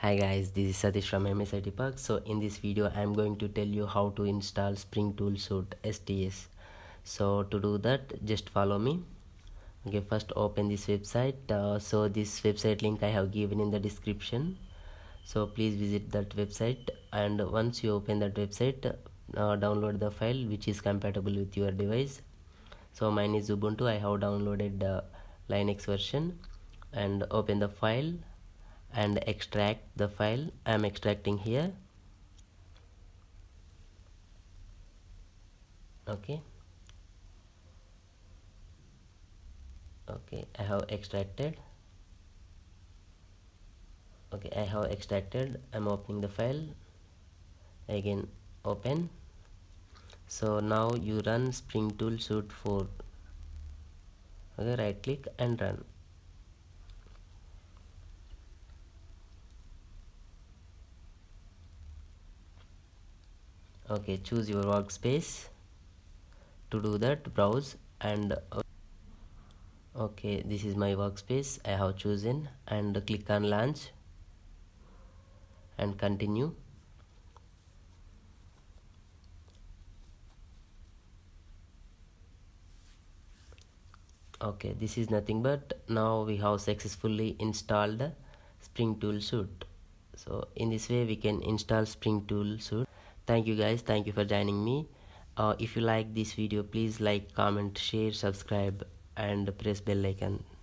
Hi guys, this is Satish from MSIT Park. So in this video I am going to tell you how to install Spring Tool Suite STS. So to do that, just follow me. Okay, first open this website. So this website link I have given in the description. So please visit that website, and once you open that website, download the file which is compatible with your device. So mine is Ubuntu. I have downloaded the Linux version, and open the file and extract the file. I am extracting here. Okay, I have extracted. I have extracted. I'm opening the file again. Open. So now you run Spring Tool Suite 4. Okay, right click and run. Okay, choose your workspace. To do that, browse and okay, this is my workspace I have chosen, and click on launch and continue. Okay, this is nothing but now we have successfully installed Spring Tool Suite. So in this way we can install Spring Tool Suite. Thank you guys, thank you for joining me. If you like this video, please like, comment, share, subscribe and press bell icon.